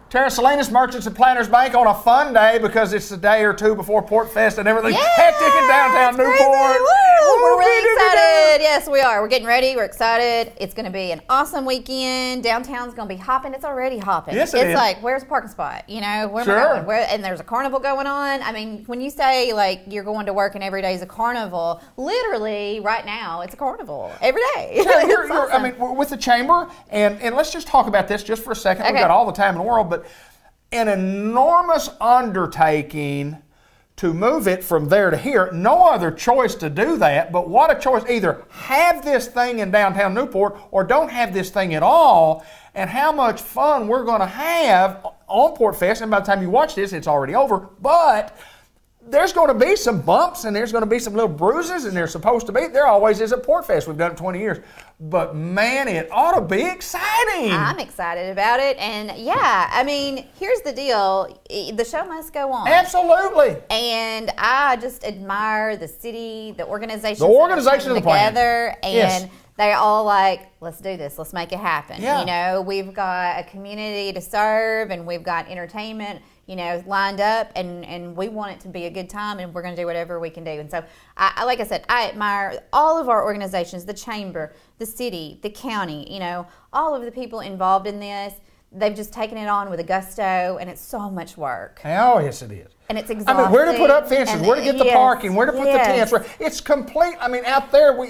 Terra Salinas Merchants and Planners Bank on a fun day because it's a day or two before Port Fest and everything. Hectic in downtown Newport. We're really excited. Yes, we are. We're getting ready. We're excited. It's going to be an awesome weekend. Downtown's going to be hopping. It's already hopping. Yes, it is. It's like, where's the parking spot? Where am I going? And there's a carnival going on. I mean, when you say like you're going to work and every day is a carnival, literally right now it's a carnival every day. Awesome. I mean, with the chamber, and let's just talk about this just for a second. Okay. We've got all the time in the world, but an enormous undertaking to move it from there to here. No other choice to do that, but what a choice. Either have this thing in downtown Newport or don't have this thing at all, and how much fun we're going to have on Port Fest. And by the time you watch this, it's already over, but there's going to be some bumps and there's going to be some little bruises, and there's supposed to be. There always is at Port Fest. We've done it 20 years. But man, it ought to be exciting. I'm excited about it. And yeah, I mean, here's the deal. The show must go on. Absolutely. And I just admire the city, the organization. The organization of the plan. Together. And yes. They're all like, let's do this. Let's make it happen. Yeah. We've got a community to serve and we've got entertainment, lined up, and we want it to be a good time, and we're going to do whatever we can do. And so, like I said, I admire all of our organizations, the chamber, the city, the county, all of the people involved in this. They've just taken it on with a gusto, and it's so much work. Oh, yes, it is. And it's exhausting. I mean, where to put up fences, where to get the parking, where to put the tents. It's complete. I mean, out there, we've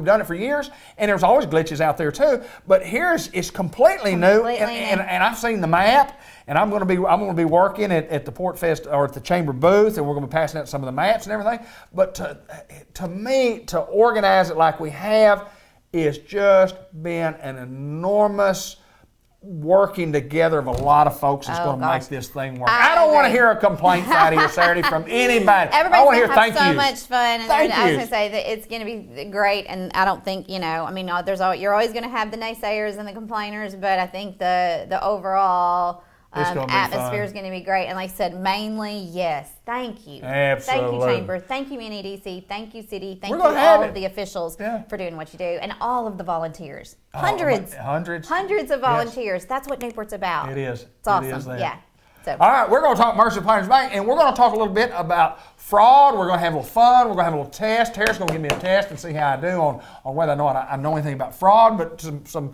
done it for years, and there's always glitches out there too. But here's it's completely new, and I've seen the map, and I'm going to be working at the Port Fest or at the Chamber booth, and we're going to be passing out some of the maps and everything. But to me, to organize it like we have, is just been an enormous working together of a lot of folks is going to make this thing work. I don't want to hear a complaint Friday or Saturday from anybody. Everybody's going to have thank so yous. much fun. And Thank I was yous. going to say that it's going to be great, and I don't think, you're always going to have the naysayers and the complainers, but I think the overall atmosphere is going to be great. And like I said, mainly, yes, thank you. Absolutely. Thank you, Chamber. Thank you, NEDC. Thank you, City. Thank you, all of the officials for doing what you do, and all of the volunteers. Hundreds of volunteers. Yes. That's what Newport's about. It is. It's awesome. It is that. Yeah. So. All right, we're going to talk Mercy Planners Bank, and we're going to talk a little bit about fraud. We're going to have a little fun. We're going to have a little test. Tara's going to give me a test and see how I do on whether I know anything about fraud, but some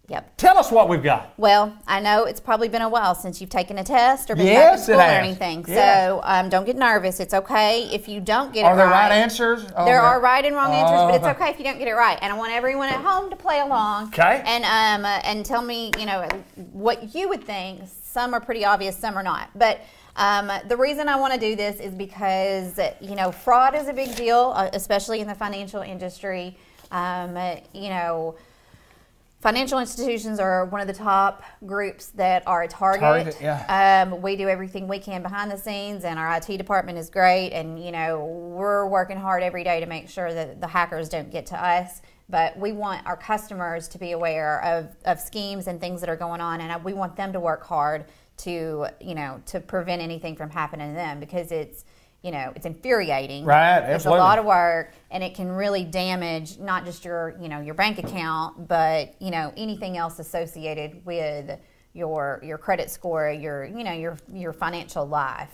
Yep. Tell us what we've got. Well, I know it's probably been a while since you've taken a test or been back to Yes, school it or has. anything. Yes. So don't get nervous. It's okay if you don't get it right. Are there right answers? There are right and wrong answers, but it's okay if you don't get it right. And I want everyone at home to play along. Okay. And tell me, what you would think. Some are pretty obvious, some are not. But the reason I want to do this is because, fraud is a big deal, especially in the financial industry. Financial institutions are one of the top groups that are a target. We do everything we can behind the scenes, and our IT department is great. And, we're working hard every day to make sure that the hackers don't get to us. But we want our customers to be aware of schemes and things that are going on, and we want them to work hard to prevent anything from happening to them, because it's infuriating. Right, absolutely. It's a lot of work, and it can really damage not just your bank account, but anything else associated with your credit score, your financial life,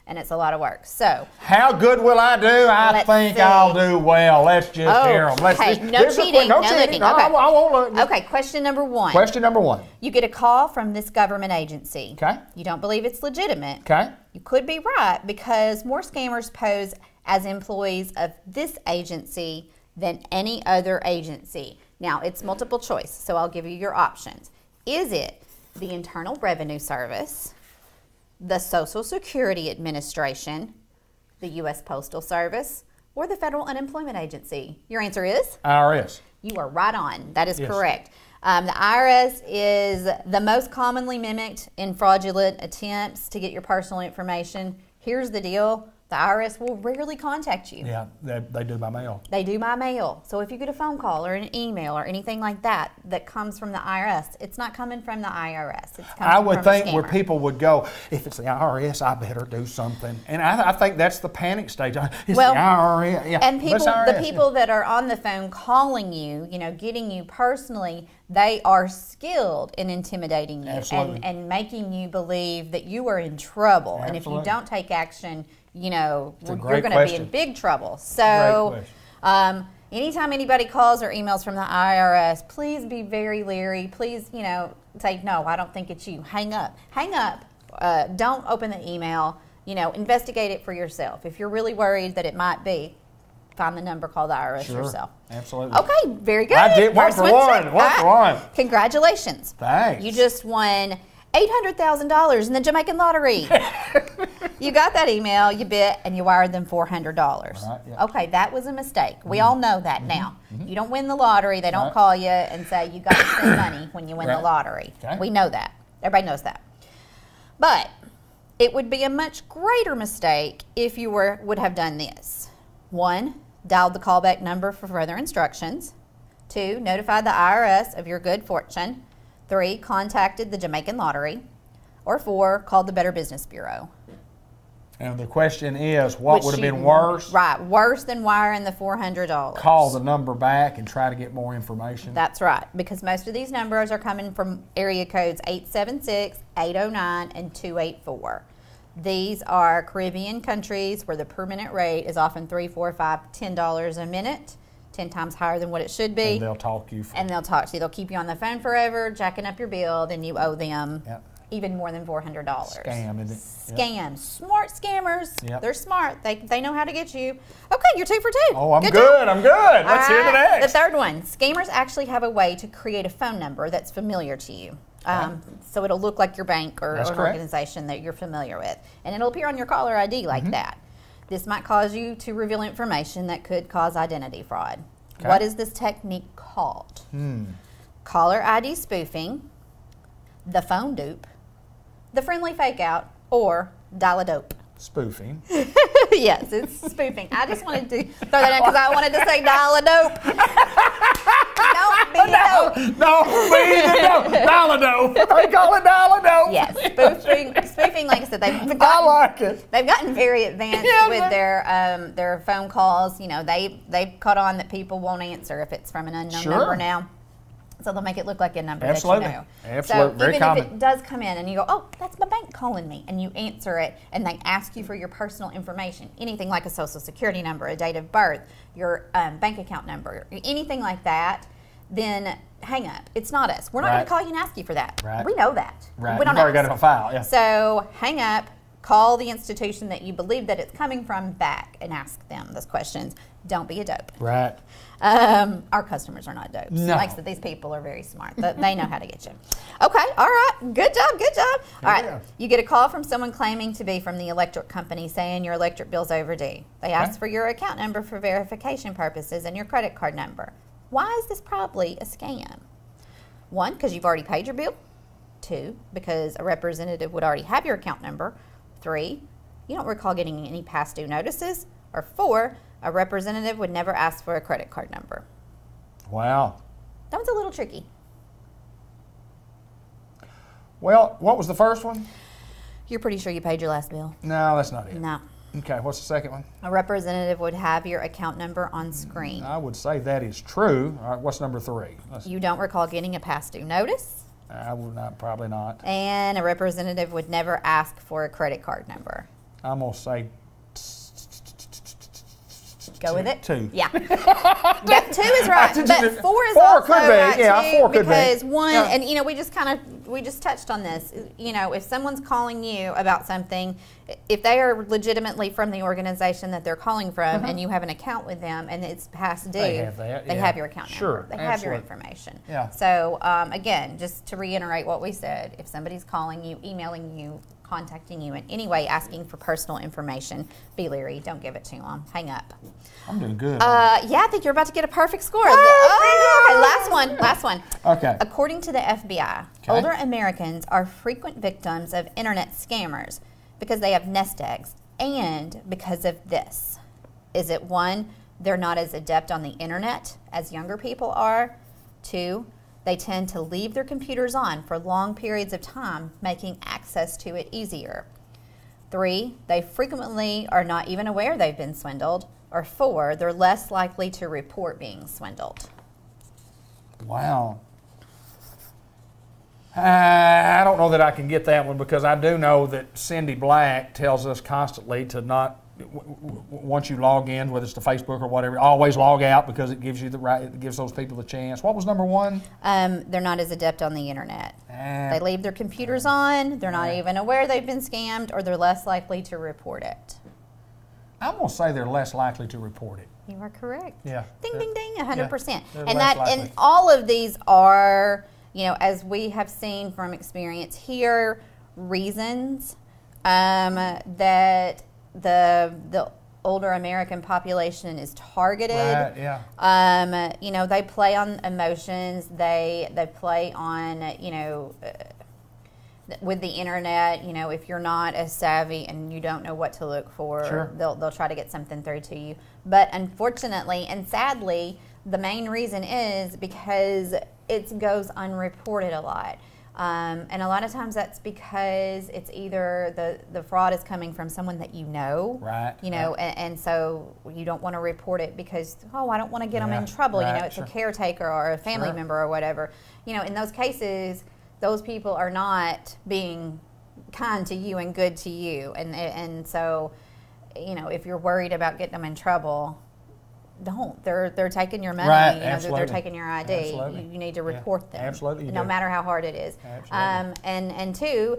and it's a lot of work. So, how good will I do? I think I'll do well. Let's just hear them. No cheating. No looking. No, okay. I won't look. Okay, question number one. Question number one. You get a call from this government agency. Okay. You don't believe it's legitimate. Okay. You could be right, because more scammers pose as employees of this agency than any other agency. Now, it's multiple choice, so I'll give you your options. Is it the Internal Revenue Service, the Social Security Administration, the U.S. Postal Service, or the Federal Unemployment Agency? Your answer is? IRS. You are right on. That is correct. The IRS is the most commonly mimicked in fraudulent attempts to get your personal information. Here's the deal. The IRS will rarely contact you. Yeah, they do by mail. They do by mail. So if you get a phone call or an email or anything like that comes from the IRS, it's not coming from the IRS. It's coming I would from think a scammer. where people would go, if it's the IRS, I better do something. And I think that's the panic stage. It's the IRS. Yeah. And the people that are on the phone calling you, getting you personally, They are skilled in intimidating you and making you believe that you are in trouble. Absolutely. And if you don't take action, you know, you're going to be in big trouble. So anytime anybody calls or emails from the IRS, please be very leery. Please, you know, say, no, I don't think it's you. Hang up. Hang up. Don't open the email. You know, investigate it for yourself. If you're really worried that it might be, find the number, call the IRS yourself. Absolutely. Okay, very good. I did one for one. Congratulations. Thanks. You just won $800,000 in the Jamaican lottery. You got that email, you bit, and you wired them $400. Right, yeah. Okay, that was a mistake. We all know that now. You don't win the lottery. They don't call you and say you got to send money when you win the lottery. Okay. We know that. Everybody knows that. But it would be a much greater mistake if you would have done this. 1, dialed the callback number for further instructions. 2, notified the IRS of your good fortune. 3, contacted the Jamaican Lottery. Or 4, called the Better Business Bureau. And the question is, what would have been worse? Right, worse than wiring the $400. Call the number back and try to get more information. That's right, because most of these numbers are coming from area codes 876, 809, and 284. These are Caribbean countries where the per minute rate is often $3, $4, $5, $10 a minute, 10 times higher than what it should be. And they'll talk to you. They'll talk to you. They'll keep you on the phone forever, jacking up your bill, then you owe them even more than $400. Scam, isn't it? Scam. Smart scammers. Yep. They're smart. They know how to get you. Okay, you're 2 for 2. Oh, I'm good. I'm good. Let's hear the next. The third one. Scammers actually have a way to create a phone number that's familiar to you. So it'll look like your bank or an organization that you're familiar with. And it'll appear on your caller ID like that. This might cause you to reveal information that could cause identity fraud. Okay. What is this technique called? Caller ID spoofing, the phone dupe, the friendly fake out, or dial-a-dope. Spoofing. Yes, it's spoofing. I just wanted to throw that in because I wanted to say dial-a-dope. Don't be a dope. No, be the dope. Dial-a-dope. They call it dial-a-dope. Yes, spoofing. Like I said, I like it. They've gotten very advanced with their phone calls. You know, they've caught on that people won't answer if it's from an unknown number now. So they'll make it look like a number that you know. Absolutely. So very even common. if it does come in and you go, oh, that's my bank calling me, and you answer it, and they ask you for your personal information, anything like a social security number, a date of birth, your bank account number, anything like that, then hang up. It's not us. We're not going to call you and ask you for that. Right. We know that. Right. We don't You've already got it on file. Yeah. So hang up. Call the institution that you believe that it's coming from back and ask them those questions. Don't be a dope. Right. Our customers are not dopes. No. Like I said, these people are very smart. They know how to get you. Okay, all right. Good job. All right. You get a call from someone claiming to be from the electric company saying your electric bill's overdue. They ask for your account number for verification purposes and your credit card number. Why is this probably a scam? 1, because you've already paid your bill. 2, because a representative would already have your account number. 3, you don't recall getting any past due notices. Or 4, a representative would never ask for a credit card number. Wow. That was a little tricky. Well, what was the first one? You're pretty sure you paid your last bill? No, that's not it. No. Okay, what's the second one? A representative would have your account number on screen. I would say that is true. All right, what's number 3? You don't recall getting a past due notice? I would not, probably not. And a representative would never ask for a credit card number. I'm going to say Go with it? 2. Yeah. 2 is right. But 4 is 4 also could be. right Yeah, too, 4 could be. because 1, and you know, we just touched on this. You know, if someone's calling you about something, if they are legitimately from the organization that they're calling from, and you have an account with them, and it's past due, they have that. They have your account number. They have your absolutely. information. Yeah. So again, just to reiterate what we said, if somebody's calling you, emailing you, contacting you in any way, asking for personal information, be leery. Don't give it to them. Hang up. I'm doing good. Yeah, I think you're about to get a perfect score. Okay, last one. Okay. According to the FBI, older Americans are frequent victims of internet scammers because they have nest eggs and because of this. Is it 1, they're not as adept on the internet as younger people are? 2, they tend to leave their computers on for long periods of time, making access to it easier. 3, they frequently are not even aware they've been swindled. Or 4, they're less likely to report being swindled. Wow. I don't know that I can get that one, because I do know that Cindy Black tells us constantly to not, once you log in, whether it's to Facebook or whatever, always log out, because it gives you the right, it gives those people the chance. What was number one? They're not as adept on the internet. They leave their computers on, they're not even aware they've been scammed, or they're less likely to report it. I'm going to say they're less likely to report it. You are correct. Yeah. Ding, ding, ding, 100%. Yeah, and all of these are, as we have seen from experience here, reasons that the older American population is targeted. Right, yeah. They play on emotions. They play on, with the internet, if you're not as savvy and you don't know what to look for, sure, they'll try to get something through to you. But unfortunately and sadly, the main reason is because it goes unreported a lot. And a lot of times that's because it's either the fraud is coming from someone that you know, right, and so you don't want to report it because, I don't want to get them in trouble. Right, it's sure, a caretaker or a family sure, member or whatever. In those cases, those people are not being kind to you and good to you. And so, if you're worried about getting them in trouble, don't. They're taking your money. Right, They're taking your ID. Absolutely. You need to report them. Absolutely. No matter how hard it is. Absolutely. And two,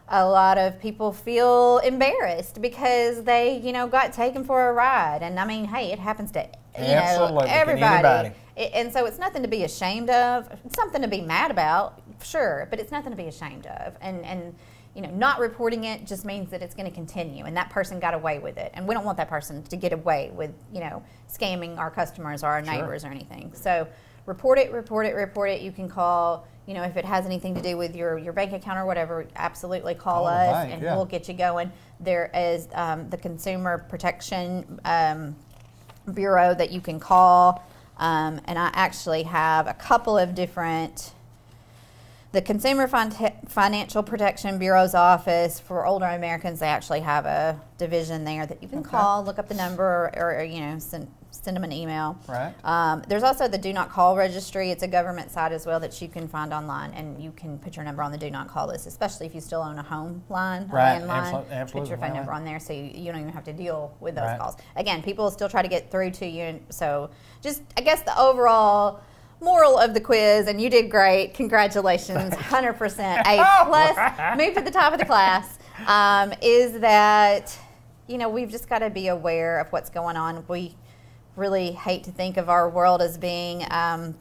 a lot of people feel embarrassed because they, got taken for a ride. And I mean, hey, it happens to everybody. And so it's nothing to be ashamed of. It's something to be mad about, sure, but it's nothing to be ashamed of. And not reporting it just means that it's going to continue, and that person got away with it. And we don't want that person to get away with, scamming our customers or our neighbors or anything. So report it. You can call, if it has anything to do with your bank account or whatever, absolutely call us, bank, and we'll get you going. There is the Consumer Protection Bureau that you can call. And I actually have a couple of different, the Consumer Financial Protection Bureau's office for older Americans, they actually have a division there that you can call, look up the number, or send them an email. Right. There's also the Do Not Call registry. It's a government site as well that you can find online, and you can put your number on the Do Not Call list, especially if you still own a home line, a landline. Absolutely. Put your phone number on there so you don't even have to deal with those calls. Again, people will still try to get through to you, and so just, I guess the overall moral of the quiz, and you did great, congratulations, 100% A plus, moved to the top of the class, is that, we've just got to be aware of what's going on. We really hate to think of our world as being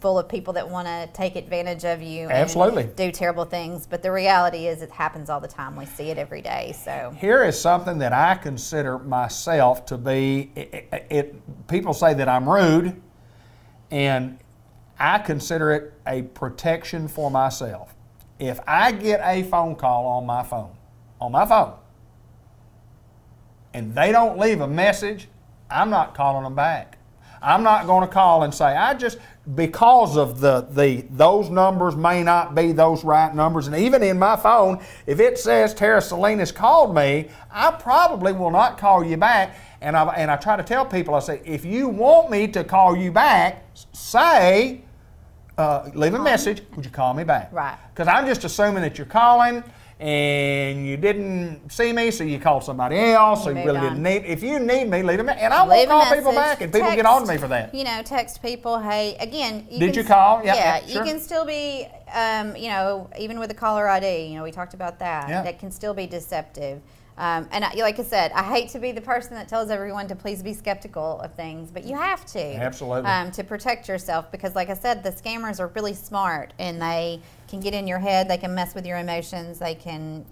full of people that want to take advantage of you and do terrible things, but the reality is it happens all the time. We see it every day. So here is something that I consider myself to be, people say that I'm rude, and I consider it a protection for myself. If I get a phone call on my phone, and they don't leave a message, I'm not calling them back. I'm not going to call and say, because of those numbers may not be those right numbers. And even in my phone, if it says Tara Salinas called me, I probably will not call you back. And I try to tell people, I say, if you want me to call you back, say, leave a message, would you call me back? Right. Because I'm just assuming that you're calling and you didn't see me, so you called somebody else, so you really didn't need. If you need me, leave a message. And I won't call people back, and people get on to me for that. Text people, hey, again. Did you call? Yeah, sure. You can still be, even with the caller ID, we talked about that. Yeah. That can still be deceptive. Like I said, I hate to be the person that tells everyone to please be skeptical of things, but you have to. Absolutely. To protect yourself, because like I said, the scammers are really smart, and they can get in your head, they can mess with your emotions, they can,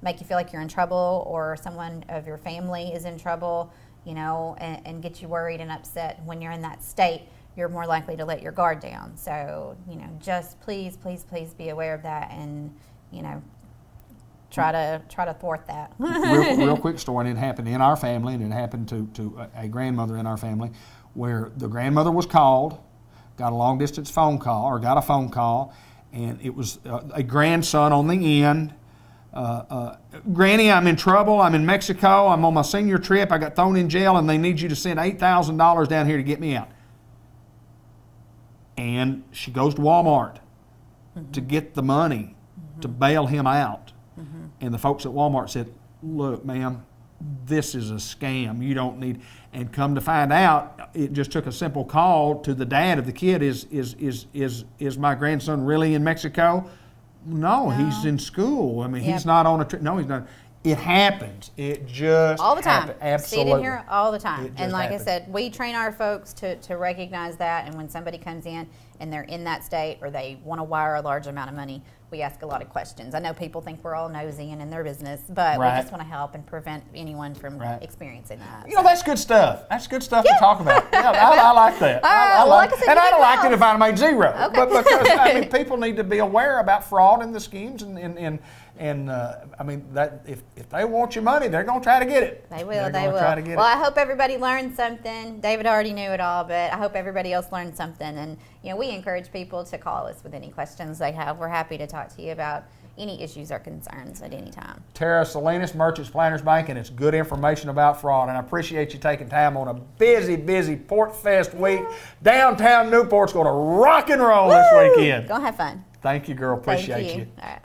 make you feel like you're in trouble or someone of your family is in trouble, and get you worried and upset. When you're in that state, you're more likely to let your guard down. So, just please be aware of that, and, try to thwart that. real quick story, and it happened in our family, and it happened to a grandmother in our family, where the grandmother was called, got a long distance phone call, or got a phone call, and it was a grandson on the end. Granny, I'm in trouble. I'm in Mexico. I'm on my senior trip. I got thrown in jail, and they need you to send $8,000 down here to get me out. And she goes to Walmart to get the money. to bail him out. And the folks at Walmart said, look, ma'am, this is a scam. You don't need, and come to find out, it just took a simple call to the dad of the kid. Is my grandson really in Mexico? No, he's in school. I mean, he's not on a trip. No, he's not. It happens. It just all the time. happens. Absolutely. See it in here all the time. And like happens. I said, we train our folks to recognize that. And when somebody comes in and they're in that state or they want to wire a large amount of money, we ask a lot of questions. I know people think we're all nosy and in their business, but we just want to help and prevent anyone from experiencing that. You know, that's good stuff. That's good stuff to talk about. Yeah, I like that. I like it. And I don't like it if I made zero. Okay. But because, I mean, people need to be aware about fraud in the schemes and I mean, that if they want your money, they're going to try to get it. They will. Well, I hope everybody learned something. David already knew it all, but I hope everybody else learned something. And, you know, we encourage people to call us with any questions they have. We're happy to talk to you about any issues or concerns at any time. Tara Salinas, Merchants Planners Bank, and it's good information about fraud. And I appreciate you taking time on a busy, busy Port Fest week. Downtown Newport's going to rock and roll this weekend. Go have fun. Thank you, girl. Appreciate you. All right.